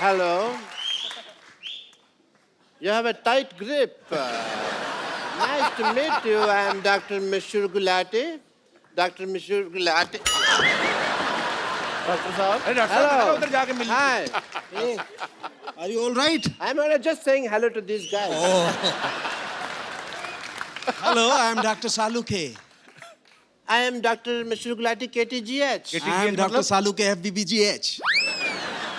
Hello. You have a tight grip. Nice to meet you. I am Dr. Mishur Gulati. Dr. Mishur Gulati. Doctor साहब अरे doctor साहब Hello. उधर जाके मिल Hi. Hey, are you all right? I'm just saying hello to these guys. Hello, I am Dr. Saluke. I am Dr. Mishur Gulati, KTGH. I am Dr. Saluke, FBBGH.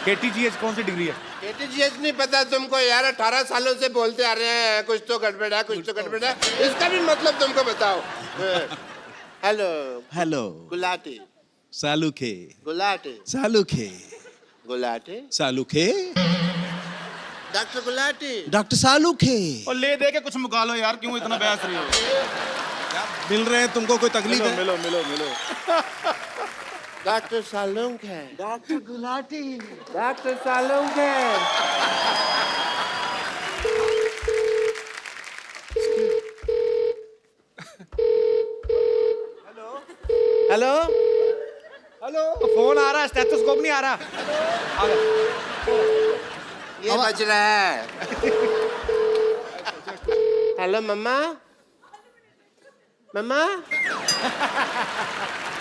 केटीजीएच कौन सी degree है? KTGH नहीं पता तुमको यार, 18 सालों से बोलते आ रहे हैं कुछ तो गड़बड़ है, कुछ तो गड़बड़ है। इसका भी मतलब तुमको बताओ। Hello Hello, Gulati, Saluke. Gulati, Saluke. Gulati, Saluke. Doctor Gulati. Dr. Saluke. और ले दे के कुछ मुका लो यार, क्यों इतना बहस रही हो? मिल रहे हैं तुमको कोई तकलीफ है? मिलो। डॉक्टर सालुंग है। डॉक्टर गुलाटी. डॉक्टर सालुंग है। हेलो हेलो, फोन आ रहा है, स्टेथोस्कोप नहीं आ रहा। ये बज रहा है। हेलो मम्मा, मम्मा,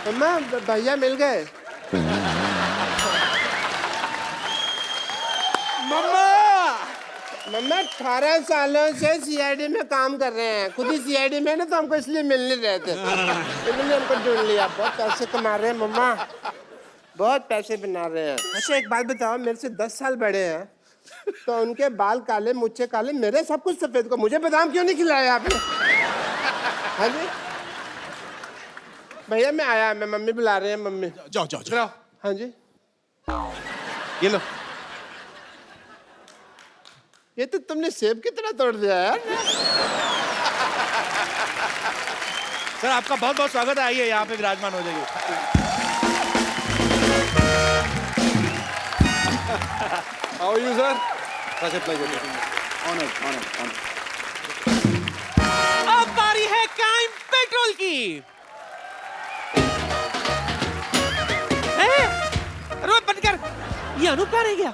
मम्मा भैया मिल गए। मम्मा, मम्मा 18 सालों से सीआईडी में काम कर रहे हैं, खुद ही सीआईडी में ना, तो हमको इसलिए मिल नहीं रहे थे, इसलिए हमको ढूंढ लिया। बहुत पैसे कमा रहे हैं मम्मा, बहुत पैसे बना रहे हैं। अच्छा एक बात बताओ, मेरे से 10 साल बड़े हैं, तो उनके बाल काले, मुझे काले, मेरे सब कुछ सफेद, को मुझे बादाम क्यों नहीं खिलाया आपने? हाँ जी भैया, मैं आया, मैं मम्मी बुला रहे हैं, मम्मी। जाओ. हाँ जी, ये लो। ये तो तुमने सेब की तरह तोड़ दिया यार। सर आपका बहुत बहुत स्वागत है, आइए यहाँ पे विराजमान हो जाइए। How are you, sir? Such a pleasure. Honored. अब बारी है क्राइम पेट्रोल की। रोड बंद कर। ये अनूप कहाँ रह गया?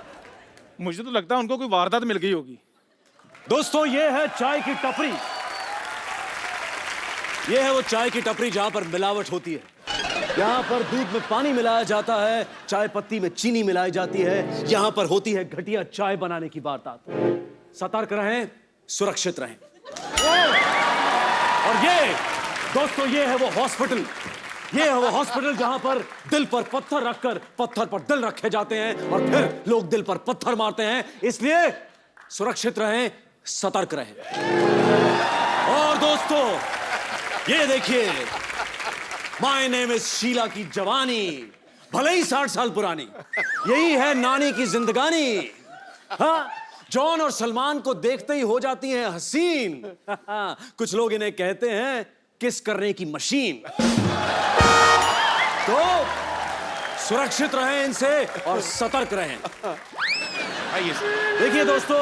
मुझे तो लगता है उनको कोई वारदात मिल गई होगी। दोस्तों, ये है चाय की टपरी। ये है वो चाय की टपरी जहां पर मिलावट होती है। यहाँ पर दूध में पानी मिलाया जाता है, चाय पत्ती में चीनी मिलाई जाती है। यहाँ पर होती है घटिया चाय बनाने की वारदात। सतर्क रहें, सुरक्षित रहें। और ये दोस्तों, ये है वो हॉस्पिटल। ये है वो हॉस्पिटल जहां पर दिल पर पत्थर रखकर पत्थर पर दिल रखे जाते हैं और फिर लोग दिल पर पत्थर मारते हैं। इसलिए सुरक्षित रहें, सतर्क रहें। और दोस्तों, ये देखिए, माय नेम इज शीला की जवानी, भले ही 60 साल पुरानी। यही है नानी की जिंदगानी। हाँ, जॉन और सलमान को देखते ही हो जाती हैं हसीन। कुछ लोग इन्हें कहते हैं किस करने की मशीन। तो सुरक्षित रहें इनसे और सतर्क रहें। आइए सर। देखिए दोस्तों,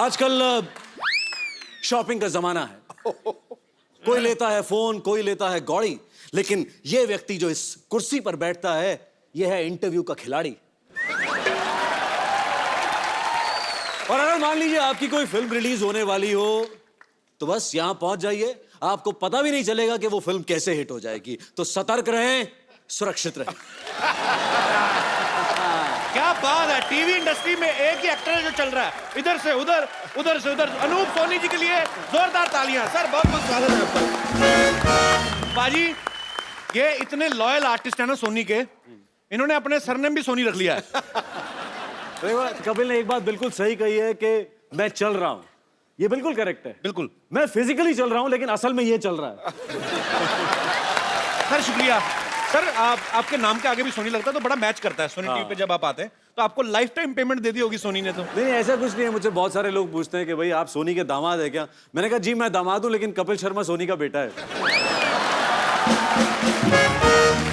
आजकल शॉपिंग का जमाना है। कोई लेता है फोन, कोई लेता है गौड़ी, लेकिन यह व्यक्ति जो इस कुर्सी पर बैठता है, यह है इंटरव्यू का खिलाड़ी। और अगर मान लीजिए आपकी कोई फिल्म रिलीज होने वाली हो, तो बस यहां पहुंच जाइए, आपको पता भी नहीं चलेगा कि वो फिल्म कैसे हिट हो जाएगी। तो सतर्क रहें, सुरक्षित रहें। क्या बात है, टीवी इंडस्ट्री में एक ही एक्टर है जो चल रहा है, इधर से उधर, उधर से उधर। अनूप सोनी जी के लिए जोरदार तालियां। सर बहुत बहुत स्वागत है आपका। बाजी, ये इतने लॉयल आर्टिस्ट है ना सोनी के, इन्होंने अपने सरनेम भी सोनी रख लिया है। कपिल ने एक बात बिल्कुल सही कही है कि मैं चल रहा हूं। ये बिल्कुल करेक्ट है। बिल्कुल, मैं फिजिकली चल रहा हूं, लेकिन असल में ये चल रहा है। सर शुक्रिया। सर आपके नाम के आगे भी सोनी लगता है, तो बड़ा मैच करता है। सोनी टीवी पे जब आप आते हैं तो आपको लाइफ टाइम पेमेंट दे दी होगी सोनी ने तो। नहीं, ऐसा कुछ नहीं है। मुझे बहुत सारे लोग पूछते हैं कि भाई आप सोनी के दामाद है क्या? मैंने कहा जी मैं दामाद हूं, लेकिन कपिल शर्मा सोनी का बेटा है।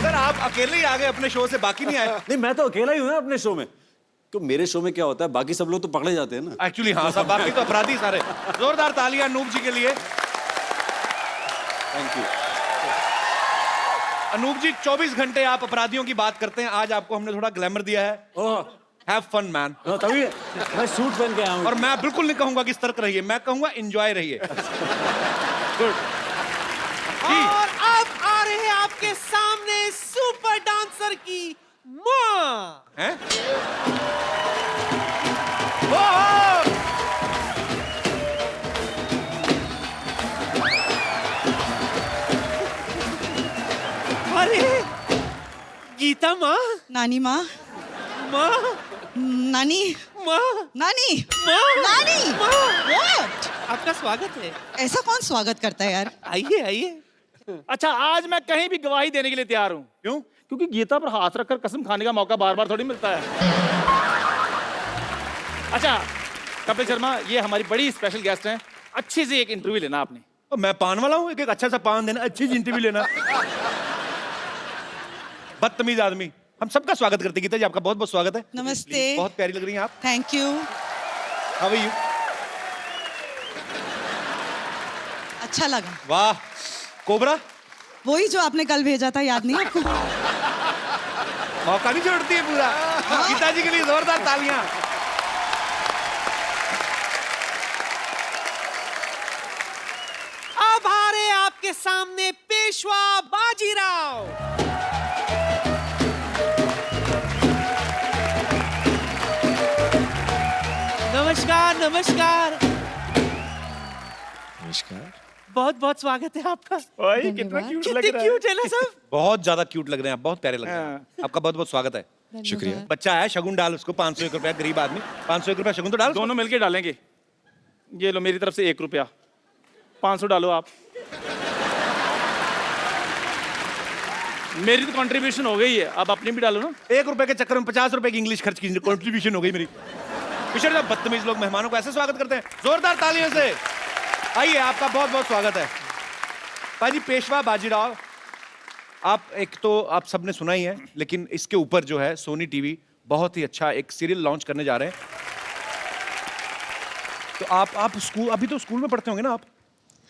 सर आप अकेले ही आ गए अपने शो से, बाकी नहीं आए? नहीं, मैं तो अकेला ही हूं ना अपने शो में। तो मेरे शो में क्या होता है, बाकी सब लोग तो पकड़े जाते हैं ना। एक्चुअली हाँ साहब, बाकी तो अपराधी सारे। जोरदार तालियां अनूप जी के लिए। Thank you. अनूप जी 24 घंटे आप अपराधियों की बात करते हैं, आज आपको हमने थोड़ा ग्लैमर दिया है। ओह, हैव फन मैन। तभी मैं सूट पहन के आया हूँ। और मैं बिल्कुल नहीं कहूंगा कि सतर्क रहिए, मैं कहूंगा एंजॉय रहिए। गुड। और अब आ रहे हैं आपके सामने सुपर डांसर की माँ। हैं? ओह! अरे गीता माँ, नानी माँ, माँ, नानी, माँ, नानी, माँ, नानी, माँ। What? आपका स्वागत है। ऐसा कौन स्वागत करता है यार? आइए आइए। अच्छा, आज मैं कहीं भी गवाही देने के लिए तैयार हूँ। क्यों? क्योंकि गीता पर हाथ रखकर कसम खाने का मौका बार बार थोड़ी मिलता है। अच्छा कपिल शर्मा, ये हमारी बड़ी स्पेशल गेस्ट हैं, अच्छी सी एक इंटरव्यू लेना आपने। तो मैं पान वाला हूँ, एक अच्छा सा पान देना, अच्छी सी इंटरव्यू लेना। बदतमीज आदमी। हम सबका स्वागत करते हैं। गीता जी आपका बहुत बहुत स्वागत है। नमस्ते। बहुत प्यारी लग रही हैं आप। Thank you. How are you? अच्छा लगा। वाह, कोबरा वही जो आपने कल भेजा था, याद नहीं आपको? मौका नहीं छोड़ती है पूरा। गीता जी के लिए जोरदार तालियां। अब आ रहे हैं आपके सामने पेशवा बाजीराव। नमस्कार नमस्कार। नमस्कार। बहुत बहुत स्वागत है आपका। भाई कितना क्यूट लग कितने रहा है। क्यूट है ना सब। बहुत ज्यादा क्यूट लग रहे हैं आप, बहुत प्यारे लग रहे हैं। आपका बहुत बहुत स्वागत है। शुक्रिया। बच्चा है, शगुन डाल उसको। 501 रुपया, गरीब आदमी। 501 रुपया शगुन तो डाल। दोनों मिलके डालेंगे। ये लो मेरी तरफ से 1 रुपया, 500 डालो आप। मेरी तो कंट्रीब्यूशन हो गई है, अब अपनी भी डालो ना। 1 रुपए के चक्कर में 50 रुपए की इंग्लिश खर्च की कंट्रीब्यूशन हो गई मेरी। किशोर साहब, बदतमीज लोग मेहमानों को ऐसे स्वागत करते हैं, जोरदार तालियों से। आइए, आपका बहुत बहुत स्वागत है। भाजी पेशवा बाजीराव, आप एक तो आप सबने सुना ही है, लेकिन इसके ऊपर जो है सोनी टीवी बहुत ही अच्छा एक सीरियल लॉन्च करने जा रहे हैं। तो आप स्कूल, अभी तो स्कूल में पढ़ते होंगे ना आप?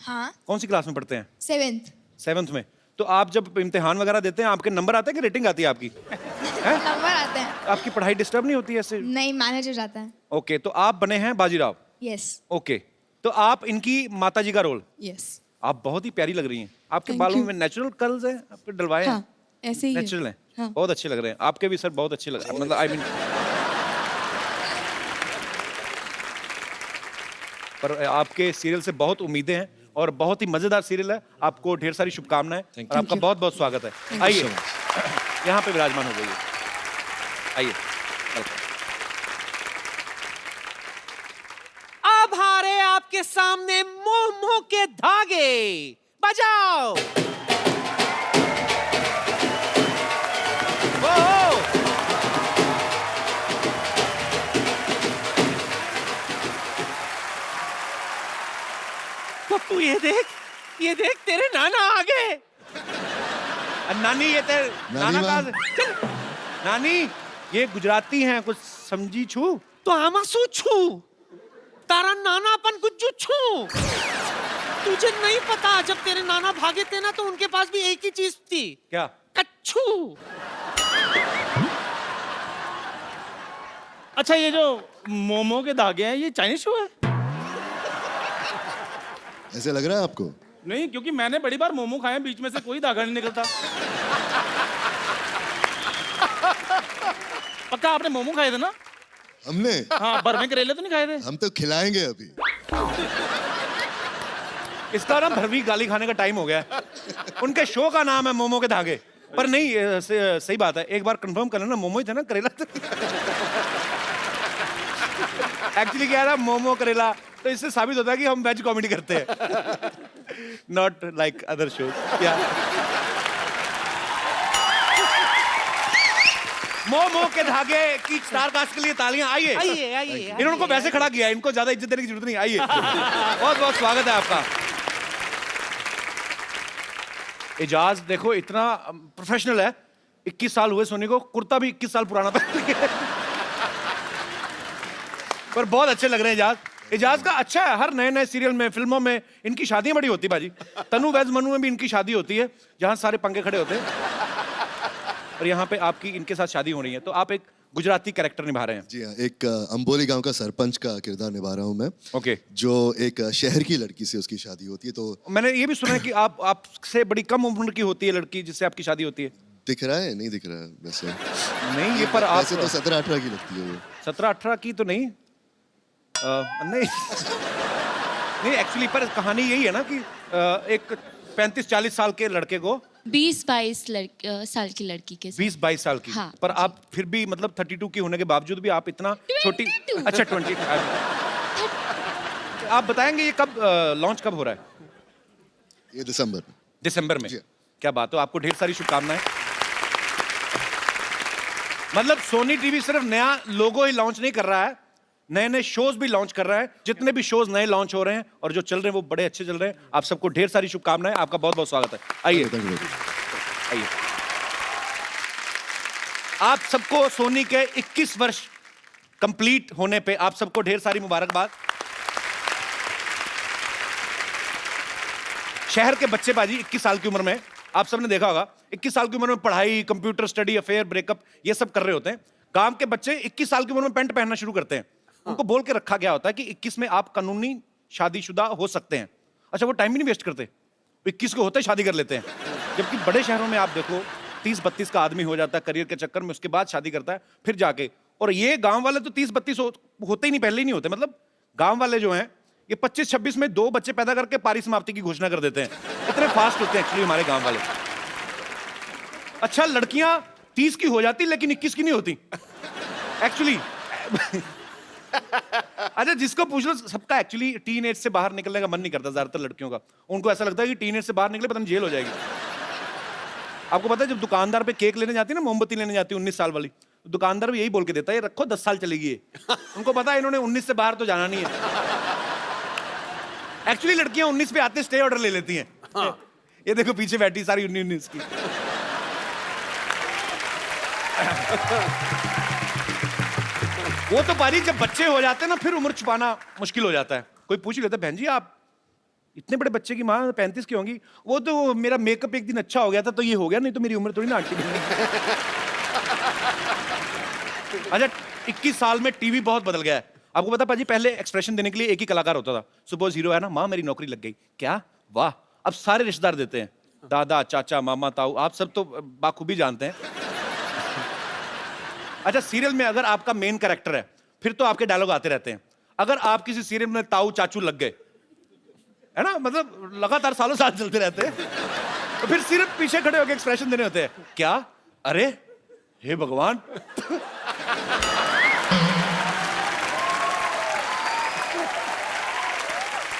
हाँ, कौन सी क्लास में पढ़ते हैं? 7th। 7th में। तो आप जब इम्तिहान वगैरह देते हैं, आपके नंबर आते हैं कि रेटिंग आती है आपकी? नंबर आते हैं। आपकी पढ़ाई डिस्टर्ब नहीं होती है ऐसे? नहीं, मैनेजर आता है। ओके, तो आप बने हैं बाजीराव। यस ओके, तो आप इनकी माताजी का रोल। यस। आप बहुत ही प्यारी लग रही हैं। आपके Thank बालों you. में नेचुरल कर्ल्स हैं, आपके डलवाए हैं? हाँ, ऐसे ही है। नेचुरल हैं। हाँ। बहुत अच्छे लग रहे हैं। आपके भी सर बहुत अच्छे लग रहे हैं, मतलब आई मीन। पर आपके सीरियल से बहुत उम्मीदें हैं और बहुत ही मजेदार सीरियल है। आपको ढेर सारी शुभकामनाएं और आपका बहुत बहुत स्वागत है। आइए, यहाँ पे विराजमान हो जाइए। आइए, अब आ रहे हैं आपके सामने मोमो के धागे। बजाओ। ओह! पप्पू ये देख तेरे नाना आ गए। नानी, ये तेरे नाना माँ। कहाँ से? चल। नानी, ये गुजराती हैं, कुछ समझी छू? तो आमा छू तारा नानापन गुज्जू छू। तुझे नहीं पता, जब तेरे नाना भागे थे ना, तो उनके पास भी एक ही चीज थी। क्या? कच्छू। अच्छा, ये जो मोमो के धागे हैं, ये चाइनीज शो है? ऐसे लग रहा है आपको? नहीं, क्योंकि मैंने बड़ी बार मोमो खाए हैं, बीच में से कोई धागा नहीं निकलता। पक्का आपने मोमो खाए थे ना? हमने? हाँ, भरवे करेले तो नहीं खाए थे? हम तो खिलाएंगे अभी। इसका ना भरवी गाली खाने का टाइम हो गया है। उनके शो का नाम है मोमो के धागे। पर नहीं, सही बात है, एक बार कंफर्म कर लेना, मोमो ही था ना, करेला था। एक्चुअली क्या है ना, मोमो करेला, तो इससे साबित होता है कि हम वेज कॉमेडी करते हैं, नॉट लाइक अदर शोज। क्या मोमो के धागे की स्टार कास्ट के लिए तालियां। आइए, आइए आइए। इन्होंने उनको वैसे खड़ा किया है, इनको ज्यादा इज्जत देने की जरूरत नहीं। आइए, बहुत बहुत स्वागत है आपका। एजाज देखो, इतना प्रोफेशनल है। 21 साल हुए सोनी को, कुर्ता भी 21 साल पुराना पहन लिया है। पर बहुत अच्छे लग रहे हैं एजाज। एजाज का अच्छा है, हर नए नए सीरियल में, फिल्मों में इनकी शादियां बड़ी होती है बाजी। तनु वैज मनु में भी इनकी शादी होती है, जहां सारे पंखे खड़े होते हैं। और यहाँ पे आपकी इनके साथ शादी हो रही है, तो आप एक गुजराती कैरेक्टर निभा रहे हैं। जी हाँ, एक अंबोली गांव का सरपंच का किरदार निभा रहा हूँ मैं। ओके। जो एक शहर की लड़की से उसकी शादी होती है, तो मैंने ये भी सुना है कि आपसे बड़ी कम उम्र की होती है लड़की जिससे आपकी शादी होती है। दिख रहा है नहीं दिख रहा है वैसे? नहीं, ये पर आप वैसे तो 17-18 की लगती है वो। 17-18 की तो नहीं। नहीं नहीं, एक्चुअली पर कहानी यही है ना कि एक 35-40 साल के लड़के को 20-22 साल की लड़की के साथ। 20-22 साल की। हाँ, पर आप फिर भी मतलब 32 की होने के बावजूद भी आप इतना छोटी। 22। अच्छा 20। आप बताएंगे ये कब लॉन्च कब हो रहा है? ये दिसंबर में। में। क्या बात हो, आपको ढेर सारी शुभकामनाएं। मतलब सोनी टीवी सिर्फ नया लोगो ही लॉन्च नहीं कर रहा है, नए नए शोज भी लॉन्च कर रहा है। जितने भी शोज नए लॉन्च हो रहे हैं और जो चल रहे हैं वो बड़े अच्छे चल रहे हैं। आप सबको ढेर सारी शुभकामनाएं। आपका बहुत बहुत स्वागत है। आइए आइए। आप सबको सोनी के 21 वर्ष कंप्लीट होने पे आप सबको ढेर सारी मुबारकबाद। शहर के बच्चे बाजी 21 साल की उम्र में, आप सबने देखा होगा 21 साल की उम्र में पढ़ाई, कंप्यूटर स्टडी, अफेयर, ब्रेकअप ये सब कर रहे होते हैं। गांव के बच्चे 21 साल की उम्र में पैंट पहनना शुरू करते हैं। उनको बोल के रखा गया होता है कि 21 में आप कानूनी शादीशुदा हो सकते हैं। अच्छा, वो टाइम भी नहीं वेस्ट करते, 21 को होते शादी कर लेते हैं। जबकि बड़े शहरों में आप देखो 30-32 का आदमी हो जाता है करियर के चक्कर में, उसके बाद शादी करता है फिर जाके। और ये गांव वाले तो 30-32 होते ही नहीं, पहले ही नहीं होते। मतलब गांव वाले जो हैं ये 25-26 में 2 बच्चे पैदा करके पारी समाप्ति की घोषणा कर देते हैं। इतने फास्ट होते हैं एक्चुअली हमारे गांव वाले। अच्छा, लड़कियां 30 की हो जाती लेकिन 21 की नहीं होती एक्चुअली। अच्छा, जिसको पूछ लो सबका एक्चुअली टीन एज से बाहर निकलने का मन नहीं करता ज्यादातर लड़कियों का। उनको ऐसा लगता है कि टीन एज से बाहर निकले पता नहीं जेल हो जाएगी। आपको पता है जब दुकानदार पे केक लेने जाती है ना, मोमबत्ती लेने जाती है 19 साल वाली, तो दुकानदार भी यही बोल के देता है ये रखो 10 साल चलेगी ये। उनको पता है इन्होंने 19 से बाहर तो जाना नहीं है। एक्चुअली लड़कियां 19 पे आते स्टे ऑर्डर ले लेती हैं। ये देखो पीछे बैठी सारी 19 की। वो तो पारी जब बच्चे हो जाते हैं ना फिर उम्र छुपाना मुश्किल हो जाता है। कोई पूछ ही लेता है बहन जी आप इतने बड़े बच्चे की माँ 35 की होंगी। वो तो मेरा मेकअप एक दिन अच्छा हो गया था तो ये हो गया, नहीं तो मेरी उम्र थोड़ी ना आंटी बननी। अच्छा, 21 साल में टीवी बहुत बदल गया है। आपको पता पाजी पहले एक्सप्रेशन देने के लिए एक ही कलाकार होता था। सपोज हीरो है ना, माँ मेरी नौकरी लग गई, क्या वाह। अब सारे रिश्तेदार देते हैं, दादा चाचा मामा ताऊ, आप सब तो बाखूबी जानते हैं। अच्छा, सीरियल में अगर आपका मेन कैरेक्टर है फिर तो आपके डायलॉग आते रहते हैं। अगर आप किसी सीरियल में ताऊ चाचू लग गए है ना, मतलब लगातार सालों साल चलते रहते हैं, तो फिर सिर्फ पीछे खड़े होकर एक्सप्रेशन देने होते हैं, क्या, अरे, हे भगवान।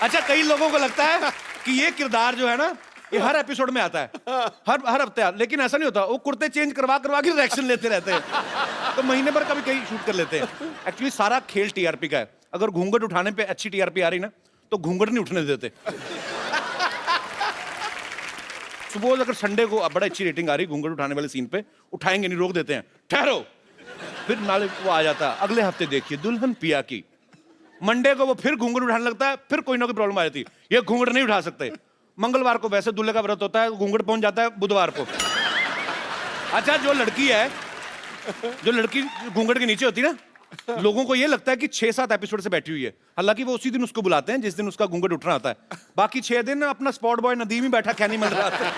अच्छा, कई लोगों को लगता है कि ये किरदार जो है ना ये हर एपिसोड में आता है, हर हफ्ते, लेकिन ऐसा नहीं होता। वो कुर्ते चेंज करवा के रिएक्शन लेते रहते हैं, तो महीने भर कभी कहीं शूट कर लेते हैं। एक्चुअली सारा खेल टीआरपी का है। अगर घूंघट उठाने पे अच्छी टीआरपी आ रही ना तो घूंघट नहीं उठने देते। सुबह अगर संडे को बड़ा अच्छी रेटिंग आ रही घूंघट उठाने वाले सीन पे, उठाएंगे नहीं, रोक देते हैं, ठहरो, फिर नाले वो आ जाता है, अगले हफ्ते देखिए दुल्हन पिया की। मंडे को वो फिर घूंघट उठाने लगता है, फिर कोई ना कोई प्रॉब्लम आ जाती है, ये घूंघट नहीं उठा सकते। मंगलवार को वैसे दूल्हे का व्रत होता है, घूंघट पहुंच जाता है बुधवार को। अच्छा, जो लड़की घूंघट के नीचे होती है ना, लोगों को ये लगता है कि 6-7 एपिसोड से बैठी हुई है। हालांकि वो उसी दिन उसको बुलाते हैं जिस दिन उसका घूंघट उठना होता है। बाकी 6 दिन अपना स्पॉट बॉय नदीम ही बैठा खैनी मिल रहा है।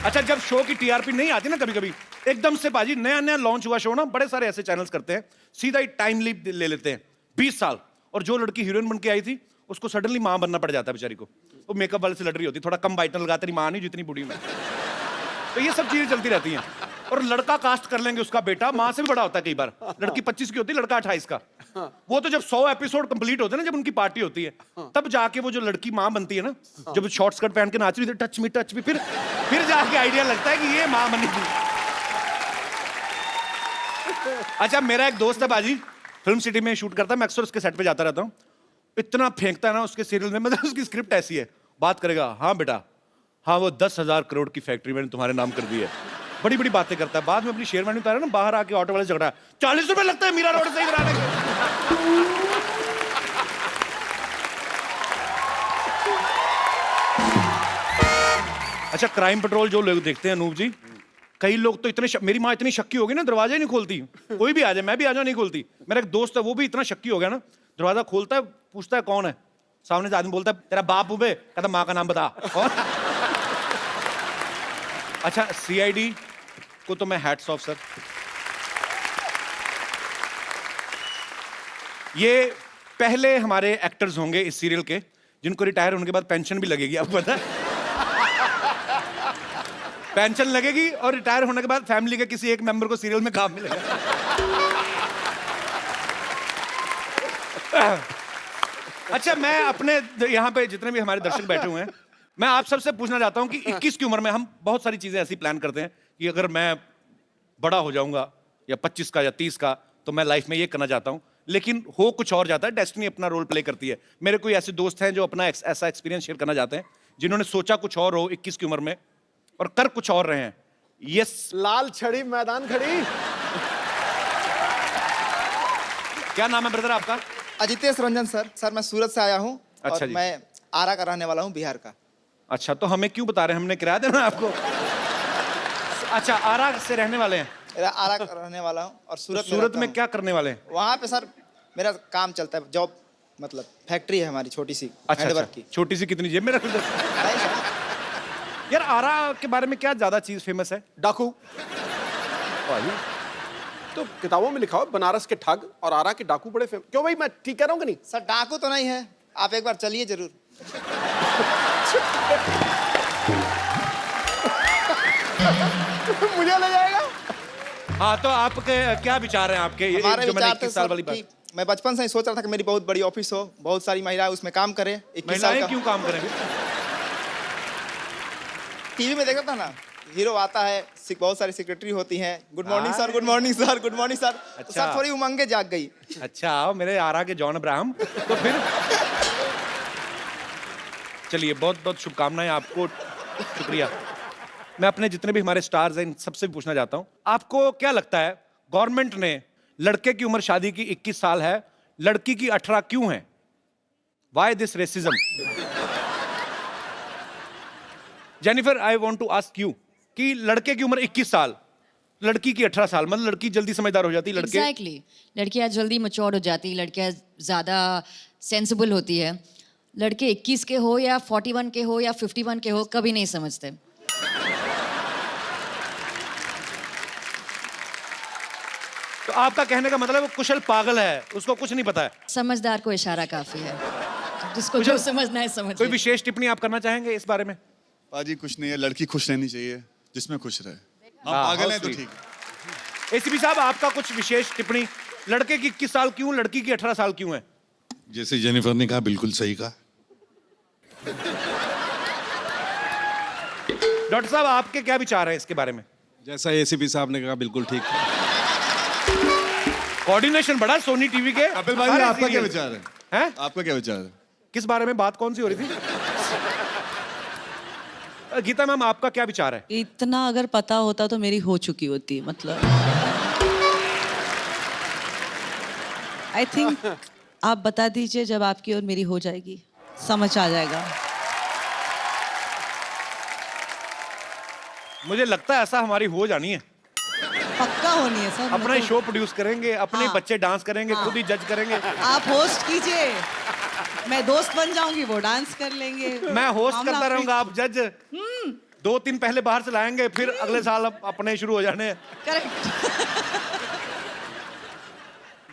अच्छा, जब शो की टीआरपी नहीं आती ना कभी कभी एकदम से बाजी नया लॉन्च हुआ शो ना, बड़े सारे ऐसे चैनल्स करते हैं, सीधा ही टाइम लीप ले लेते हैं 20 साल। और जो लड़की हीरोइन बन के आई थी उसको सडनली मां बनना पड़ जाता है बेचारी को। वो मेकअप वाले से लड़ रही होती, थोड़ा कम बाइटन लगाते, नहीं मां नहीं जितनी बूढ़ी में। तो ये सब चीजें चलती रहती हैं। और लड़का कास्ट कर लेंगे उसका बेटा, मां से भी बड़ा होता है कई बार। लड़की 25 की होती है, लड़का 28 का। वो तो जब 100 एपिसोड कंप्लीट होते हैं ना, जब उनकी पार्टी होती है, तब जाके वो जो लड़की मां बनती है ना, जब शॉर्ट स्कर्ट पहन के नाच रही थी, टच मी फिर जाके आइडिया लगता है कि ये मां बनी थी। अच्छा, मेरा एक दोस्त है बाजी, फिल्म सिटी में शूट करता है, मैं अक्सर उसके सेट पे जाता रहता हूँ। इतना फेंकता है ना उसके सीरियल में, मतलब उसकी स्क्रिप्ट ऐसी है, बात करेगा, हाँ बेटा, हाँ वो 10,000 करोड़ की फैक्ट्री मैंने तुम्हारे नाम कर दी है। बड़ी बड़ी बातें करता है। बाद में अपनी शेयर मैंने उतारा ना, बाहर आके ऑटो वाले झगड़ा, 40 रुपए लगता है मीरा रोड से इधर आने के। अच्छा, क्राइम पेट्रोल जो लोग देखते हैं अनूप जी, कई लोग तो इतने मेरी माँ इतनी शक्की हो गई ना, दरवाजा ही नहीं खोलती। कोई भी आ जाए, मैं भी आ जाऊँ, नहीं खोलती। मेरा एक दोस्त है, वो भी इतना शक्की हो गया ना, दरवाजा खोलता है, पूछता है कौन है, सामने से आदमी बोलता है तेरा बाप उबे, कहता माँ का नाम बता। कौन? अच्छा, सीआईडी को तो मैं हैट्स ऑफ सर। ये पहले हमारे एक्टर्स होंगे इस सीरियल के जिनको रिटायर होने के बाद पेंशन भी लगेगी, आपको पता है? पेंशन लगेगी और रिटायर होने के बाद फैमिली के किसी एक मेंबर को सीरियल में काम मिलेगा। अच्छा, मैं अपने यहाँ पे जितने भी हमारे दर्शक बैठे हुए हैं, मैं आप सबसे पूछना चाहता हूँ कि 21 की उम्र में हम बहुत सारी चीजें ऐसी प्लान करते हैं कि अगर मैं बड़ा हो जाऊंगा या 25 का या 30 का, तो मैं लाइफ में ये करना चाहता हूँ, लेकिन हो कुछ और जाता है। डेस्टिनी अपना रोल प्ले करती है। मेरे कोई ऐसे दोस्त हैं जो अपना ऐसा एक्सपीरियंस शेयर करना चाहते हैं, जिन्होंने सोचा कुछ और हो 21 की उम्र में और कर कुछ और रहे हैं। यस, लाल छड़ी मैदान खड़ी। क्या नाम है ब्रदर आपका? अजितेश रंजन सर मैं सूरत से आया हूँ। अच्छा और जी। मैं आरा का रहने वाला हूँ, बिहार का। अच्छा, तो हमें क्यों बता रहे हैं? हमने किराया देना है आपको? अच्छा, आरा से रहने वाले हैं? मेरा आरा का रहने वाला हूँ और सूरत सूरत में क्या करने वाले हैं? वहाँ पे सर मेरा काम चलता है, जॉब, मतलब फैक्ट्री है हमारी छोटी सी, अच्छा, हैंडवर्क की। छोटी सी कितनी जेब में रख दो? नहीं सर, यार, आरा के बारे में क्या ज्यादा चीज फेमस है? डाकू। तो किताबों में लिखा हो बनारस के ठग और आरा के डाकू बड़े फेमस। क्यों भाई, मैं ठीक कह रहा हूँ कि नहीं? सर डाकू तो नहीं है, आप एक बार चलिए जरूर। मुझे ले जाएगा? हाँ, तो आपके क्या विचार हैं आपके? ये हमारे जो मैंने विचार थे 21 साल सर वाली कि बात। मैं बचपन से ही सोच रहा था कि मेरी बहुत बड़ी ऑफिस हो, बहुत सारी महिलाएं उसमें काम करें। 21 साल महिलाएं का क्यों काम करेंगे? टीवी में देखा था ना, हीरो आता है, बहुत सारी सेक्रेटरी होती हैं, good morning sir, good morning sir, good morning sir. तो अच्छा। सर थोड़ी उमंगे जाग गई। अच्छा, आओ मेरे आरा के जॉन अब्राहम। तो फिर चलिए, बहुत बहुत शुभकामनाएं आपको, शुक्रिया। मैं अपने जितने भी हमारे स्टार्स हैं इन सबसे भी पूछना चाहता हूं, आपको क्या लगता है गवर्नमेंट ने लड़के की उम्र शादी की 21 साल है, लड़की की 18 क्यों है? Why this racism? Jennifer, I want to ask you कि लड़के की उम्र 21 साल, लड़की की 18 साल, मतलब लड़की जल्दी समझदार हो जाती, लड़के एग्जैक्टली लड़कियां जल्दी मैच्योर हो जाती, लड़कियां ज़्यादा सेंसिबल होती है। लड़के 21 के हो या 41 के हो या 51 के हो, कभी नहीं समझते। तो आपका कहने का मतलब वो कुशल पागल है, उसको कुछ नहीं पता है। समझदार को इशारा काफ़ी है, जिसको जो समझना है समझ कोई ले। विशेष टिप्पणी आप करना चाहेंगे इस बारे में? पाजी कुछ नहीं है, लड़की खुश रहनी चाहिए, जिसमें खुश रहे। हम हाँ, पागल how हैं तो sweet। ठीक है। एसीपी साहब, आपका कुछ विशेष टिप्पणी? लड़के की 21 साल क्यों, लड़की की 18 साल क्यों है? जैसे जेनिफर ने कहा, बिल्कुल सही कहा। डॉक्टर साहब, आपके क्या विचार हैं इसके बारे में? जैसा एसीपी साहब ने कहा, बिल्कुल ठीक। कोऑर्डिनेशन बड़ा सोनी टीवी के। कपिल भाई, सारे आपका क्या serial। विचार है? हैं? आपका क्या विचार है? किस बारे में बात कौन सी हो रही थी? गीता मैम, आपका क्या विचार है? इतना अगर पता होता तो मेरी हो चुकी होती, मतलब आई थिंक आप बता दीजिए, जब आपकी और मेरी हो जाएगी समझ आ जाएगा। मुझे लगता है ऐसा हमारी हो जानी है। पक्का होनी है सर। अपना ही शो प्रोड्यूस करेंगे, अपने हाँ। बच्चे डांस करेंगे, खुद ही जज करेंगे। आप होस्ट कीजिए, मैं दोस्त बन जाऊंगी, वो डांस कर लेंगे। मैं होस्ट मामला करता फिक्स। रहूंगा, आप जज। 2-3 पहले बाहर से लाएंगे, फिर अगले साल अपने शुरू हो जाने। करेक्ट।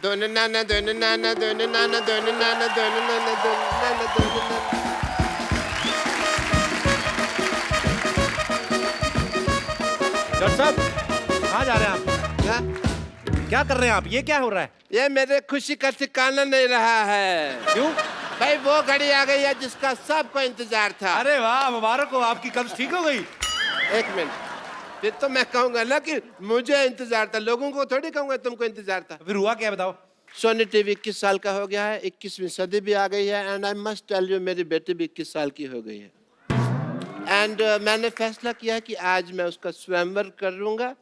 दोनों नाना, दोनों नाना, दोनों नाना, दोनों नाना, दोनों नाना, दोनों नाना, दोनों नाना। डॉक्टर साहब, कहाँ जा रहे हैं आप? क्या कर रहे हैं आप? ये क्या हो रहा है? ये मेरे खुशी का ठिकाना नहीं रहा है। क्यों? भाई, वो घड़ी आ गई है जिसका सबको इंतजार था। अरे वाह, मुबारक हो, आपकी कब्ज ठीक हो गई। एक मिनट, फिर तो मैं कहूंगा ना कि मुझे इंतजार था, लोगों को थोड़ी कहूंगा तुमको इंतजार था। फिर हुआ क्या, बताओ? सोनी टीवी 21 साल का हो गया है, 21वीं सदी भी आ गई है। And I must tell you, मेरी बेटी भी 21 साल की हो गई है। एंड मैंने फैसला किया कि आज मैं उसका स्वयंवर करूंगा।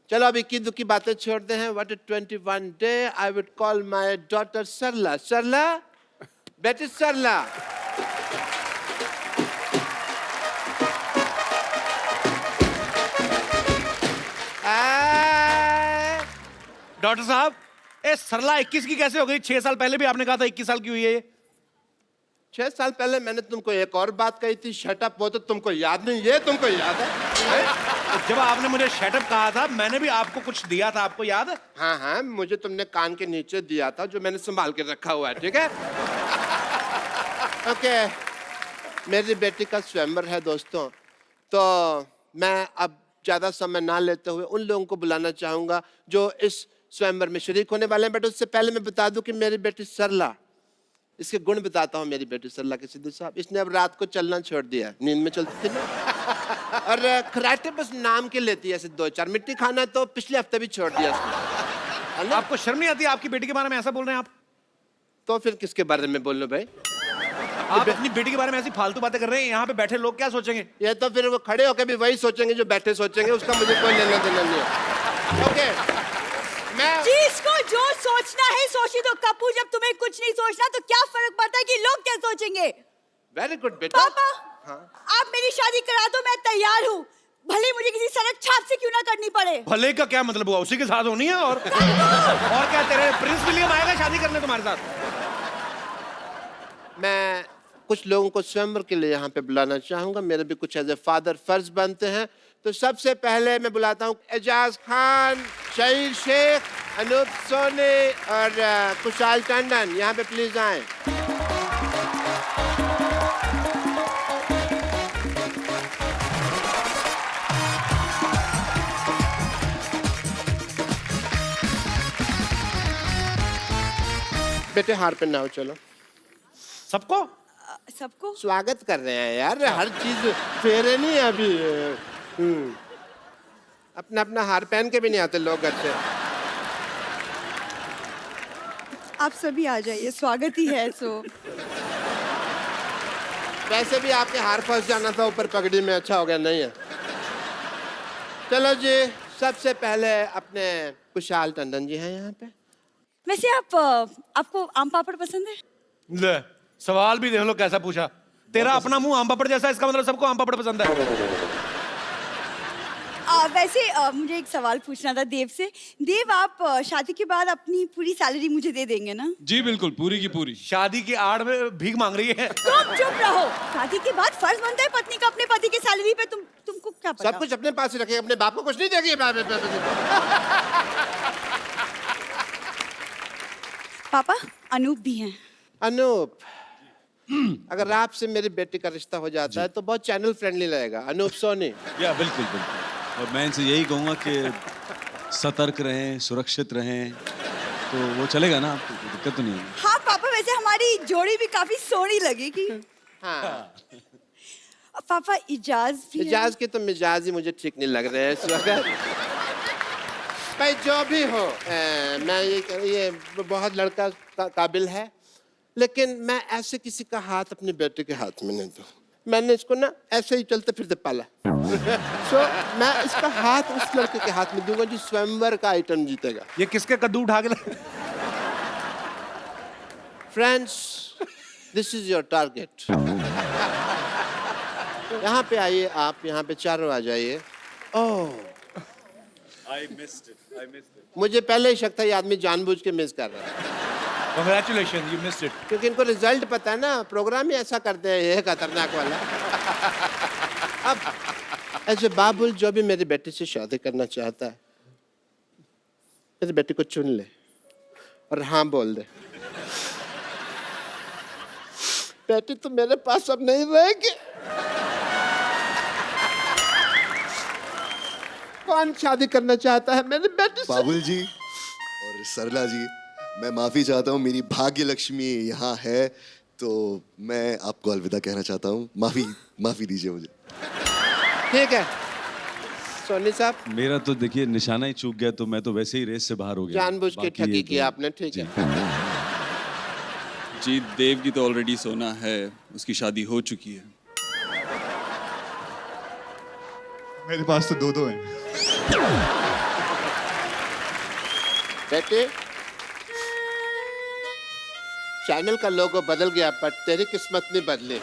चलो, अब इक्की दुक्की बातें छोड़ते हैं। What 21 day I would call my daughter Sarla. Sarla, बेटी सरला। डॉक्टर साहब, ए सरला 21 की कैसे हो गई? 6 साल पहले भी आपने कहा था 21 साल की हुई है ये। 6 साल पहले मैंने तुमको एक और बात कही थी, शटअप, वो तो तुमको याद नहीं, ये तुमको याद है? जब आपने मुझे शटअप कहा था, मैंने भी आपको कुछ दिया था, आपको याद है? हाँ हाँ, मुझे तुमने कान के नीचे दिया था, जो मैंने संभाल के रखा हुआ है, ठीक है? ओके, मेरी बेटी का स्वयंवर है दोस्तों, तो मैं अब ज्यादा समय ना लेते हुए उन लोगों को बुलाना चाहूंगा जो इस स्वयंवर में शरीक होने वाले हैं। बट उससे पहले मैं बता दूं कि मेरी बेटी सरला, इसके गुण बताता हूँ मेरी बेटी सरला के। सिद्धू साहब, इसने अब रात को चलना छोड़ दिया, नींद में चलती थी ना, और खराटे बस नाम के लेती है, ऐसे 2-4 मिट्टी खाना तो पिछले हफ्ते भी छोड़ दिया इसने। आपको शर्म नहीं आती? आपकी बेटी के बारे में ऐसा बोल रहे हैं आप? तो फिर किसके बारे में बोल लो भाई? आप अपनी बेटी के बारे में ऐसी फालतू बातें कर रहे हैं, यहाँ पे बैठे लोग क्या सोचेंगे? ये तो फिर वो खड़े होकर भी वही सोचेंगे जो बैठे सोचेंगे, उसका मुझे कोई लेना देना नहीं है। ओके, मैं जिसको जो सोचना है सोची दो कपूर, जब तुम्हें कुछ नहीं सोचना तो क्या फर्क पड़ता है कि लोग क्या सोचेंगे? वेरी गुड बेटा। पापा, आप मेरी शादी करा दो, मैं तैयार हूँ, भले मुझे किसी सड़क छाप से क्यों ना करनी पड़े। भले का क्या मतलब हुआ? उसी के साथ होनी है और क्या? तेरे प्रिंस विलियम आएगा शादी करने तुम्हारे साथ? मैं कुछ लोगों को स्वयंवर के लिए यहाँ पे बुलाना चाहूंगा, मेरे भी कुछ एज ए फादर फर्ज बनते हैं। तो सबसे पहले मैं बुलाता हूँ एजाज खान, शहीद शेख, अनूप सोनी और कुशाल टंडन, यहाँ पे प्लीज आए। बेटे हार पहनाओ, चलो। सबको सबको स्वागत कर रहे हैं यार, हर चीज फेरे नहीं है अभी। अपना अपना हार पहन के भी नहीं आते लोग घर से। आप सभी आ जाइए, स्वागत ही है। सो वैसे भी आपके हार फंस जाना था ऊपर पगड़ी में, अच्छा हो गया नहीं है। चलो जी, सबसे पहले अपने कुशाल टंडन जी हैं यहाँ पे। वैसे आपको आम पापड़ पसंद है? ले, सवाल भी देख लो कैसा पूछा। तेरा अपना मुंह आम पापड़ जैसा, इसका मतलब सबको आम पापड़ पसंद है। वैसे मुझे एक सवाल पूछना था देव से। देव, आप शादी के बाद अपनी पूरी सैलरी मुझे दे देंगे ना? जी बिल्कुल, पूरी की पूरी। शादी की आड़ में भीख मांग रही है। तुम चुप रहो। शादी के बाद फर्ज बनता है पत्नी का अपने पति की सैलरी पे। तुमको क्या पता? सब कुछ अपने पास ही रखे, अपने बाप को कुछ नहीं देगी। पापा, अनूप भी हैं। अनूप, अगर आपसे मेरी बेटी का रिश्ता हो जाता है तो बहुत चैनल फ्रेंडली रहेगा। अनूप सोनी। या बिल्कुल बिल्कुल, और मैं इनसे यही कहूँगा कि सतर्क रहें, सुरक्षित रहें, तो वो चलेगा ना, आपको दिक्कत तो नहीं है। हाँ पापा, वैसे हमारी जोड़ी भी काफी सोहनी लगेगी। हाँ पापा, इजाज भी है। इजाज के तो मिजाज ही मुझे ठीक नहीं लग रहे हैं इस वक्त। भाई जो भी हो, मैं ये बहुत लड़का काबिल है, लेकिन मैं ऐसे किसी का हाथ अपनी बेटे के हाथ में नहीं दूं। मैंने इसको ना ऐसे ही चलते फिरते पाला। सो मैं इसका हाथ उस लड़के के हाथ में दूंगा जो स्वयंवर का आइटम जीतेगा। ये किसके कद्दू उठा के friends, this is your target. यहाँ पे आइए, आप यहाँ पे चारों आ जाइए। ओह, I missed it. मुझे पहले ही शक था ये आदमी जानबूझ के मिस कर रहा है। Congratulations, you missed it. क्योंकि इनको रिजल्ट पता है ना, प्रोग्राम ही ऐसा करते हैं, ये खतरनाक वाला। अब ऐसे बाबुल जो भी मेरी बेटी से शादी करना चाहता है, मेरी बेटी को चुन ले और हाँ बोल दे। बेटी तो मेरे पास अब नहीं रहेगी। कौन शादी करना चाहता है मेरी बेटी से? बाबुल जी और सरला जी, मैं माफी चाहता हूँ, मेरी भाग्य लक्ष्मी यहाँ है, तो मैं आपको अलविदा कहना चाहता हूँ। माफी दीजिए मुझे। ठीक है सोनी साहब, मेरा तो देखिए निशाना ही चूक गया, तो मैं तो वैसे ही रेस से बाहर हो गया। जानबूझ के बाकी ठगी ये की तो- आपने, ठीक है। जी, देव की तो ऑलरेडी सोना है, उसकी शादी हो चुकी है। मेरे पास तो दो हैं। बेटे, चैनल का लोगो बदल गया पर तेरी किस्मत नहीं बदली।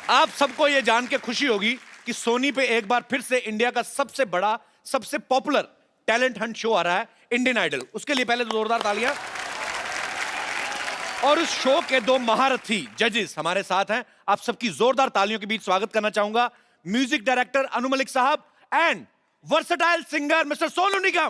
आप सबको ये जान के खुशी होगी कि सोनी पे एक बार फिर से इंडिया का सबसे बड़ा, सबसे पॉपुलर टैलेंट हंट शो आ रहा है, इंडियन आइडल। उसके लिए पहले तो जोरदार तालियां। और उस शो के 2 महारथी जजेस हमारे साथ हैं। आप सबकी जोरदार तालियों के बीच स्वागत करना चाहूंगा म्यूजिक डायरेक्टर अनु मलिक साहब and versatile singer mister Sonu Nigam.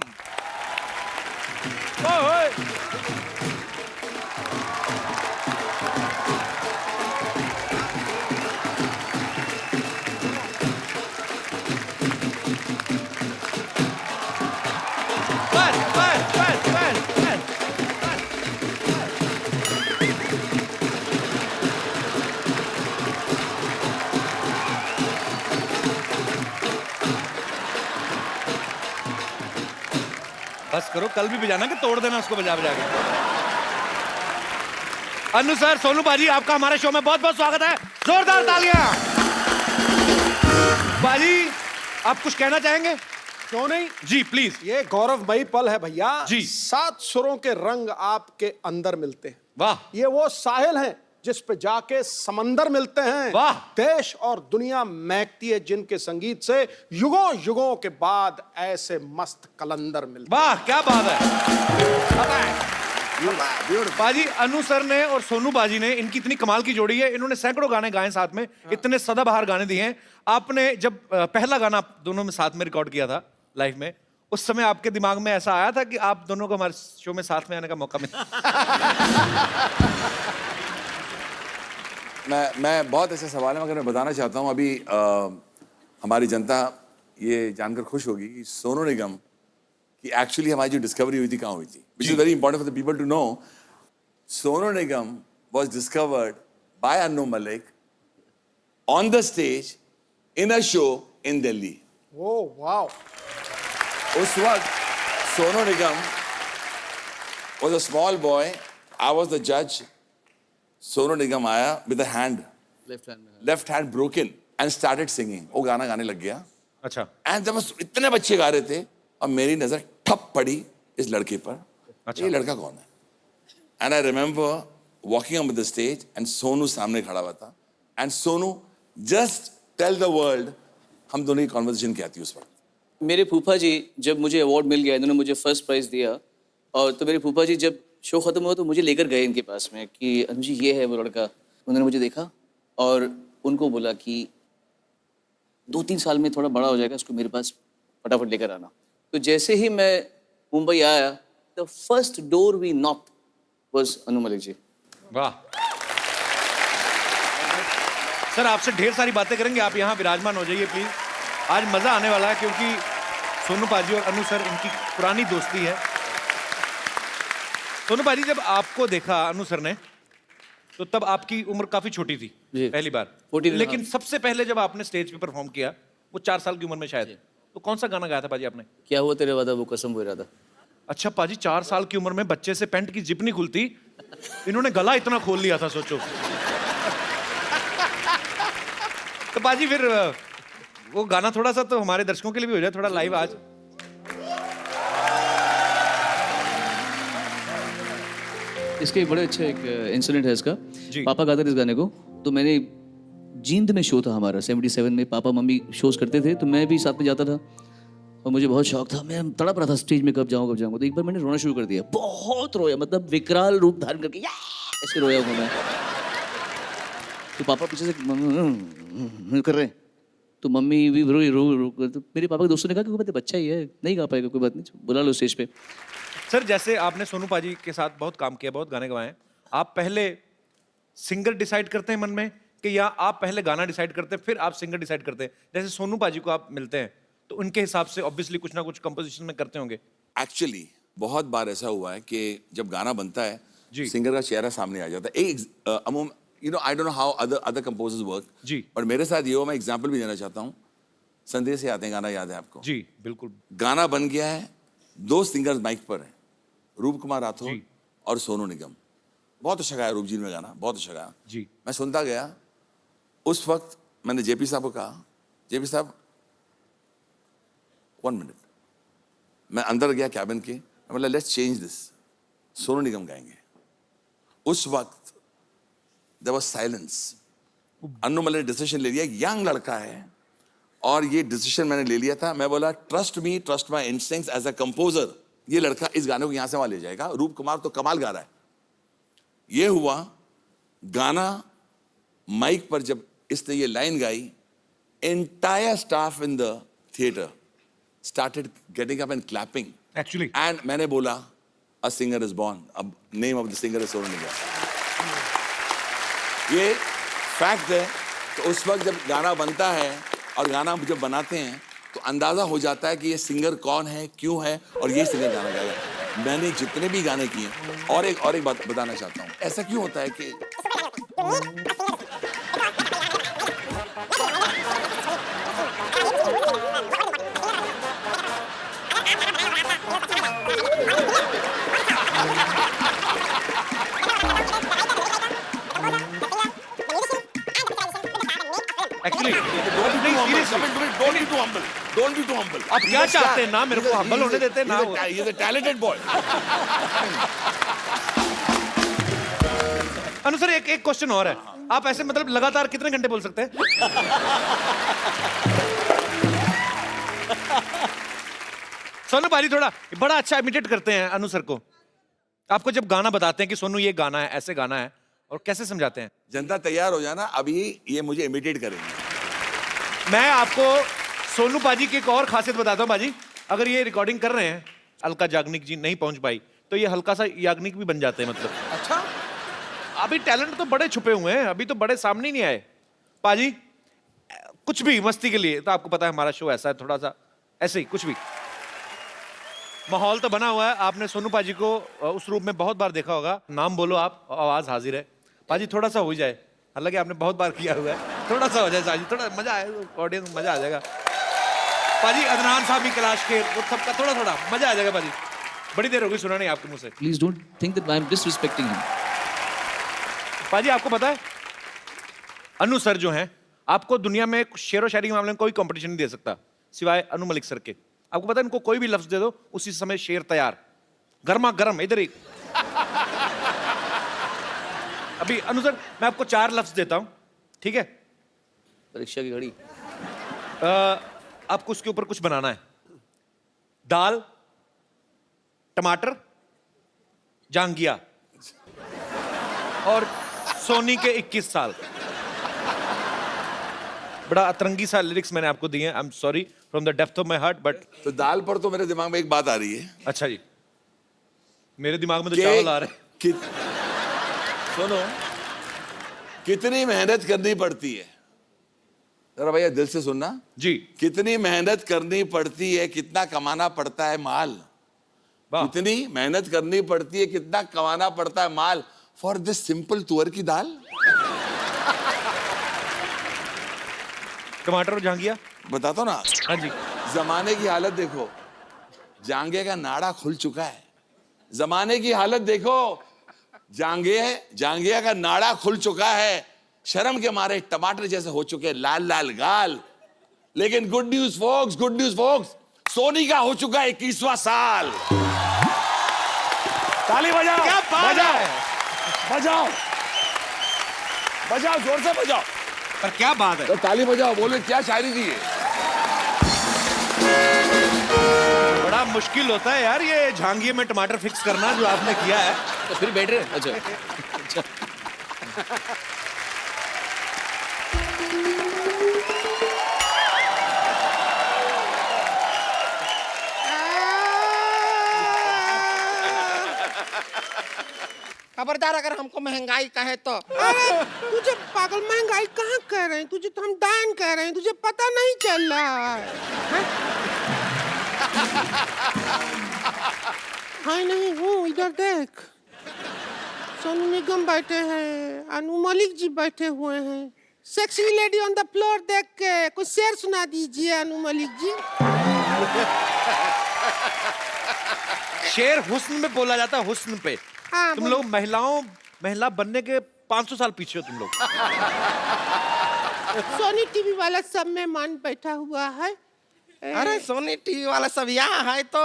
बस करो, कल भी बजाना कि तोड़ देना उसको बजा बजा के। अनु सर, सोनू बाजी, आपका हमारे शो में बहुत बहुत स्वागत है। जोरदार तालियां। बाजी, आप कुछ कहना चाहेंगे? क्यों नहीं जी प्लीज। ये गौरवमयी पल है भैया जी। 7 सुरों के रंग आपके अंदर मिलते हैं। वाह। ये वो साहिल हैं जिस पे जाके समंदर मिलते हैं। वाह। देश और दुनिया महकती है जिनके संगीत से युगों युगों के बाद ऐसे मस्त कलंदर मिलते। वाह, क्या बात है। बाजी, अनु सर ने और सोनू बाजी ने, इनकी इतनी कमाल की जोड़ी है, इन्होंने सैकड़ों गाने गाए साथ में, इतने सदाबहार गाने दिए हैं। आपने जब पहला गाना आप दोनों में साथ में रिकॉर्ड किया था लाइव में, उस समय आपके दिमाग में ऐसा आया था कि आप दोनों को हमारे शो में साथ में आने का मौका मिला? मैं बहुत ऐसे सवाल है, मगर मैं बताना चाहता हूँ अभी हमारी जनता ये जानकर खुश होगी कि सोनू निगम की एक्चुअली हमारी जो डिस्कवरी हुई थी कहाँ हुई थी, which is very important for the people to know. Sonu Nigam was discovered by Anu Malik on the stage in a show in Delhi. Oh wow. उस वक्त Sonu Nigam was a small boy, I was the जज। सोनू निगम आया with a hand, left hand broken and started singing. वो गाना गाने लग गया। अच्छा। एंड जब इतने बच्चे गा रहे थे और मेरी नजर ठप पड़ी इस लड़के पर। अच्छा। ये लड़का कौन है? And I remember walking on the stage and Sonu सामने खड़ा हुआ था। And Sonu just tell the world हम दोनों की कॉन्वर्सेशन क्या थी उस वक्त। मेरे फूफा जी, जब मुझे अवार्ड मिल गया, इन्होंने मुझे फर्स्ट प्राइज दिया, और तो मेरे फूफा जी जब शो खत्म हुआ तो मुझे लेकर गए इनके पास में कि अनु जी ये है वो लड़का। उन्होंने मुझे देखा और उनको बोला कि 2-3 साल में थोड़ा बड़ा हो जाएगा, उसको मेरे पास फटाफट लेकर आना। तो जैसे ही मैं मुंबई आया, the first door we knocked was Anu Malik ji. वाह सर, आपसे ढेर सारी बातें करेंगे, आप यहाँ विराजमान हो जाइए प्लीज। आज मजा आने वाला है क्योंकि सोनू पाजी और अनु सर, इनकी पुरानी दोस्ती है। सोनू पाजी, जब आपको देखा अनु सर ने, तो तब आपकी उम्र काफी छोटी थी पहली बार, लेकिन सबसे पहले जब आपने स्टेज पे परफॉर्म किया, वो 4 साल की उम्र में शायद, तो कौन सा गाना गाया था पाजी आपने? क्या हुआ तेरे वादा वो कसम वो इरादा। अच्छा पाजी, 4 साल की उम्र में बच्चे से पैंट की जिप नहीं खुलती, इन्होंने गला इतना खोल लिया था, सोचो। तो पाजी फिर वो गाना थोड़ा सा तो हमारे दर्शकों के लिए भी हो जाए, थोड़ा लाइव आज। इसके एक बड़े अच्छा एक इंसिडेंट है इसका। पापा गाते थे इस गाने को, तो मैंने जींद में शो था हमारा 77 में, पापा मम्मी शोज करते थे, तो मैं भी साथ में जाता था और मुझे बहुत शौक था। मैं तड़प रहा था स्टेज में, कब जाऊँ। तो एक बार मैंने रोना शुरू कर दिया, बहुत रोया, मतलब विकराल रूप धारण करके ऐसे रोया हूँ मैं। तो पापा पीछे से कर रहे हैं, तो मम्मी भी रो। तो मेरे पापा के दोस्तों ने कहा कि कोई बात बच्चा ही है, नहीं गा पाएगा, कोई बात नहीं, बुला लो स्टेज पे। सर, जैसे आपने सोनू पाजी के साथ बहुत काम किया, बहुत गाने गवाए, आप पहले सिंगर डिसाइड करते हैं मन में, कि या आप पहले गाना डिसाइड करते हैं फिर आप सिंगर डिसाइड करते हैं? जैसे सोनू पाजी को आप मिलते हैं तो उनके हिसाब से ऑब्वियसली कुछ ना कुछ कंपोजिशन में करते होंगे। एक्चुअली बहुत बार ऐसा हुआ है कि जब गाना बनता है, सिंगर का चेहरा सामने आ जाता है। एक you know, I don't know how other composers work जी, और मेरे साथ ये हो, मैं एग्जांपल भी देना चाहता हूँ। संदेश से आते हैं गाना, याद है आपको? जी बिल्कुल। गाना बन गया है, 2 सिंगर्स माइक पर हैं, रूप कुमार राठौर और सोनू निगम। बहुत अच्छा गाया रूप जी ने गाना, बहुत अच्छा गाया जी। मैं सुनता गया। उस वक्त मैंने जेपी साहब को कहा, जेपी साहब 1 मिनट। मैं अंदर गया कैबिन के, मैं बोला let's change this, Sonu Nigam गाएंगे। उस वक्त there was silence, Annu Malik ने डिसीजन ले लिया, यंग लड़का है और ये डिसीजन मैंने ले लिया था। मैं बोला trust me, trust my instincts as a composer, ये लड़का इस गाने को यहां से वहां ले जाएगा। रूप कुमार तो कमाल गा रहा है। ये हुआ गाना, माइक पर जब इसने ये लाइन गाई, entire staff in the theatre started getting up and clapping actually, and मैंने बोला अ सिंगर इज बॉर्न। अब name of the singer is Sonu Nigam. ये फैक्ट है। तो उस वक्त जब गाना बनता है और गाना जब बनाते हैं तो अंदाजा हो जाता है कि ये सिंगर कौन है, क्यों है और ये सिंगर गाना गाएगा। मैंने जितने भी गाने किए, और एक बात बताना चाहता हूँ, ऐसा क्यों होता है कि actually Don't be too humble. आप क्या चाहते हैं? ना मेरे को हम्बल होने देते हैं, ना He's a talented boy. Anu sir, एक क्वेश्चन और है। आप ऐसे मतलब लगातार कितने घंटे बोल सकते हैं? सोनू पाजी थोड़ा बड़ा अच्छा इमिटेट करते हैं अनु सर को। आपको जब गाना बताते हैं कि सोनू ये गाना है, ऐसे गाना है, और कैसे समझाते हैं? जनता तैयार हो जाना, अभी ये मुझे इमिटेट करेंगे। मैं आपको सोनू पाजी की एक और खासियत बताता हूँ पाजी। अगर ये रिकॉर्डिंग कर रहे हैं, अलका याग्निक जी नहीं पहुंच पाई, तो ये हल्का सा याग्निक भी बन जाते हैं। मतलब अच्छा, अभी टैलेंट तो बड़े छुपे हुए हैं, अभी तो बड़े सामने ही नहीं आए। पाजी कुछ भी मस्ती के लिए, तो आपको पता है हमारा शो ऐसा है, थोड़ा सा ऐसे ही कुछ भी माहौल तो बना हुआ है। आपने सोनू पाजी को उस रूप में बहुत बार देखा होगा। नाम बोलो आप, आवाज हाजिर है। पाजी थोड़ा सा हो जाए, हालांकि आपने बहुत बार किया हुआ है, थोड़ा सा हो जाए साजी, थोड़ा मजा आए, ऑडियंस मजा आ जाएगा। पाजी अदनान साहब की कैलाश खेर, वो सबका थोड़ा थोड़ा मजा आ जाएगा। पाजी बड़ी देर हो गई सुना नहीं आपके मुंह से। Please don't think that I am disrespecting him. पाजी आपको पता है अनु सर जो हैं, आपको दुनिया में शेर व शायरी के मामले में कोई कंपटीशन नहीं दे सकता सिवाय अनु मलिक सर के। आपको पता है इनको कोई भी लफ्ज दे दो, उसी समय शेर तैयार, गर्मा गर्म, इधर ही। अभी अनु सर मैं आपको 4 लफ्ज देता हूं, ठीक है? परीक्षा की घड़ी। आपको उसके ऊपर कुछ बनाना है। दाल, टमाटर, जांगिया और सोनी के 21 साल। बड़ा अतरंगी सा लिरिक्स मैंने आपको दिए हैं। I am sorry from the depth of my heart, but तो दाल पर तो मेरे दिमाग में एक बात आ रही है। अच्छा जी, मेरे दिमाग में तो चावल आ रहे हैं। सुनो, कितनी मेहनत करनी पड़ती है, जरा भैया दिल से सुनना जी। कितनी मेहनत करनी पड़ती है, कितना कमाना पड़ता है माल। कितनी मेहनत करनी पड़ती है, कितना कमाना पड़ता है माल फॉर दिस सिंपल तुअर की दाल। टमाटर और जांगिया बताता हूं ना। हाँ जी। जमाने की हालत देखो, जांघे का नाड़ा खुल चुका है। जमाने की हालत देखो, जांघिया का नाड़ा खुल चुका है। शर्म के मारे टमाटर जैसे हो चुके लाल लाल गाल। लेकिन गुड न्यूज फोक्स, सोनी का हो चुका 21वां साल। ताली बजाओ, क्या बात है? बजाओ बजाओ, जोर से बजाओ। पर क्या बात है? तो ताली बजाओ, बोले क्या शायरी दी है। बड़ा मुश्किल होता है यार ये झांगिए में टमाटर फिक्स करना जो आपने किया है। तो फिर बैठ रहे। अच्छा। खबरदार अगर हमको महंगाई कहे तो। अरे तुझे पागल महंगाई कहाँ कह रहे हैं, तुझे तो हम डायन कह रहे हैं, तुझे पता नहीं चल रहा है? हाय नहीं हूँ, इधर देख, सोनू निगम बैठे हैं, अनु मलिक जी बैठे हुए हैं। Sexy lady on the floor देख के कुछ शेर सुना दीजिए अनु मलिक जी। शेर हुस्न में बोला जाता है, हुस्न पे। हाँ, तुम लोग महिला बनने के 500 साल पीछे हो तुम लोग। सोनी टीवी वाला सब में मान बैठा हुआ है। अरे सोनी टीवी वाला सब यहाँ है, तो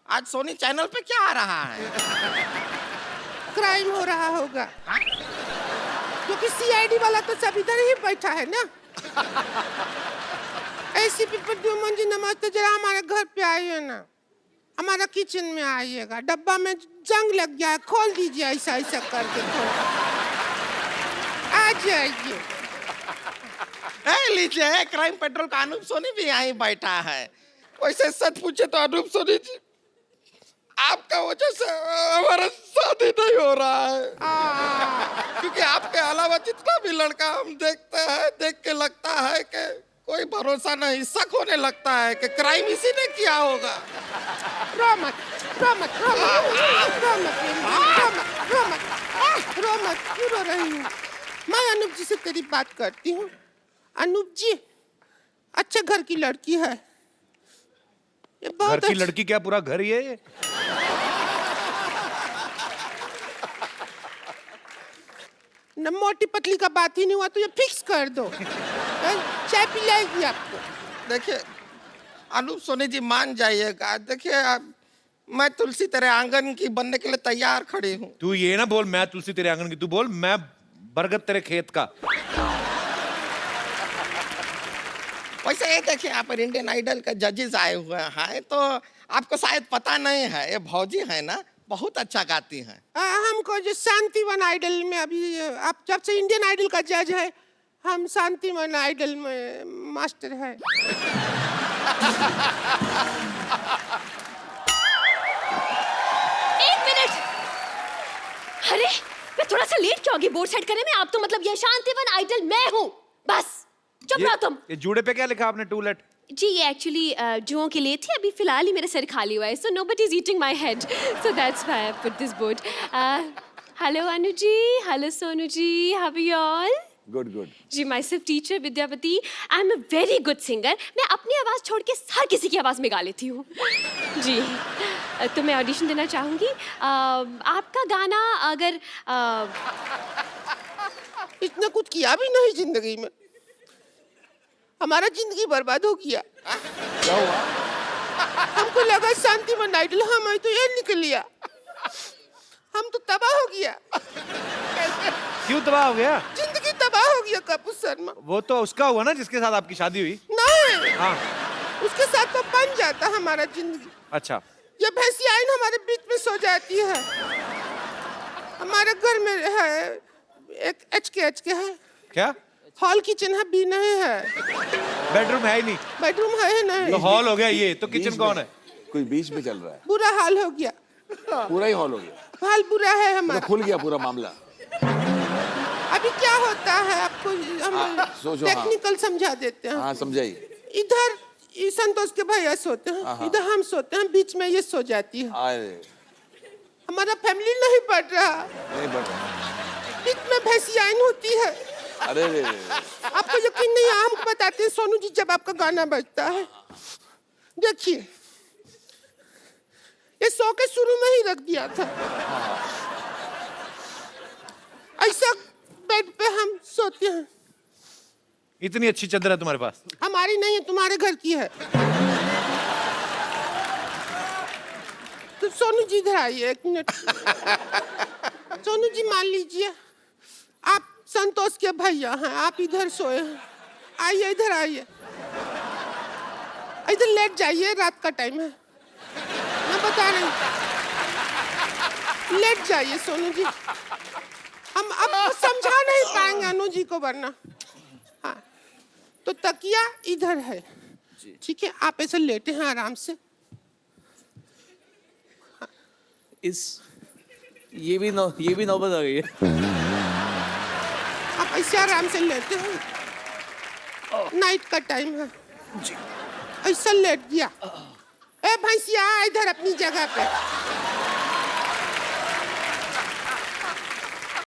आज सोनी चैनल पे क्या आ रहा है? क्राइम हो रहा होगा। क्योंकि सीआईडी वाला तो सब इधर ही बैठा है ना। एसीपी प्रद्युमन जी नमस्ते, जरा हमारे घर पे आइए ना, हमारा किचन में आइएगा, डब्बा में जंग लग गया है, खोल दीजिए ऐसा ऐसा करके, आ जाइए। लीजिए, क्राइम पेट्रोल का अनूप सोनी भी यहीं बैठा है। वैसे सच पूछे तो अनूप सोनी जी, आपका वजह से हमारा शादी नहीं हो रहा है, क्योंकि आपके अलावा जितना भी लड़का हम देखते हैं, देख के लगता है कि कोई भरोसा नहीं, शक होने लगता है कि क्राइम इसी ने किया होगा। रो मत, रो मत, रो मत, रो मत, रो मत, रो मत, क्यों रो रही हूँ? मैं अनूप जी से तेरी बात करती हूँ। अनूप जी अच्छे घर की लड़की है, ये बहुत घर की लड़की क्या पूरा घर ही है ये? न मोटी पतली का बात ही नहीं हुआ तो ये फिक्स कर दो। चाय पिलाएगी आपको। देखिए अनूप सोनी जी, मान जाइएगा। देखिए मैं तुलसी तेरे आंगन की बनने के लिए तैयार खड़ी हूँ। तू ये ना बोल मैं तुलसी तेरे आंगन की, तू बोल मैं बरगद तेरे खेत का। वैसे ये देखिए, यहाँ पर इंडियन आइडल के जजेस आए हुए हैं, तो आपको शायद पता नहीं है, ये भौजी है ना, बहुत अच्छा गाती हैं। हमको जो शांतिवन आइडल में, अभी आप जब से इंडियन आइडल का जज है, हम शांतिवन आइडल में मास्टर है। एक मिनट, अरे मैं थोड़ा सा लेट क्यों होगी बोर्ड सेट करने में? आप तो मतलब ये शांतिवन आइडल मैं हूँ, बस चुप रहो तुम। ये जूड़े पे क्या लिखा आपने, टू लेट? जी ये एक्चुअली जुओं के लिए थी, अभी फिलहाल ही मेरा सर खाली हुआ है, so nobody is eating my head, so that's why I put this board. Hello Anu ji, hello Sonu ji, how are you all? Good good. जी माय सिर्फ teacher Vidyapati, I am a very good singer. मैं अपनी आवाज़ छोड़ के हर किसी की आवाज़ में गा लेती हूँ। जी तो मैं ऑडिशन देना चाहूँगी। आपका गाना अगर इतना कुछ किया भी नहीं जिंदगी में, हमारा जिंदगी बर्बाद हो गया। क्या हुआ? हमको लगा शांतिवन आइडल हम है तो ये निकल लिया, हम तो तबाह हो गया। क्यों तबाह हो गया? जिंदगी तबाह हो गया कपूर शर्मा। वो तो उसका हुआ ना जिसके साथ आपकी शादी हुई। नहीं, हाँ उसके साथ तो बन जाता हमारा जिंदगी। अच्छा, ये भैंसी आइन हमारे बीच में सो जाती है। हमारे घर में है एक एच के है। क्या? हॉल किचन है भी नहीं है, बेडरूम है ही नहीं। बेडरूम है ही नहीं, तो हॉल हो गया, ये तो किचन कौन है? कोई बीच में चल रहा है। बुरा हाल हो गया, पूरा ही हॉल हो गया। हाल बुरा है हमारा, तो खुल गया पूरा मामला। अभी क्या होता है आपको हम सोचो, टेक्निकल समझा देते हैं। हाँ समझाइए। इधर संतोष के भैया सोते हैं, इधर हम सोते हैं, बीच में ये सो जाती है। हमारा फैमिली नहीं बढ़ रहा, नहीं बढ़ रहा, बीच में भैंसी आइन होती है। अरे आपको यकीन नहीं है, हमको बताते हैं सोनू जी, जब आपका गाना बजता है, देखिए ये सो के शुरू में ही रख दिया था, ऐसा बेड पे हम सोते हैं। इतनी अच्छी चादर है तुम्हारे पास? हमारी नहीं है, तुम्हारे घर की है। तो सोनू जी इधर आइए एक मिनट। सोनू जी मान लीजिए आप संतोष के भैया हैं, आप इधर सोए हैं, आइए इधर आइए, इधर लेट जाइए, रात का टाइम है, मैं बता रही हूँ, लेट जाइए सोनू जी, हम अब समझा नहीं पाएंगे अनु जी को वरना। हाँ तो तकिया इधर है, ठीक है, आप ऐसे लेटे हैं आराम से। हाँ। ये भी नौबत आ गई है। आप ऐसे आराम से लेते हैं, नाइट का टाइम है, ऐसा लेट दिया। ए भैंसिया इधर अपनी जगह पे।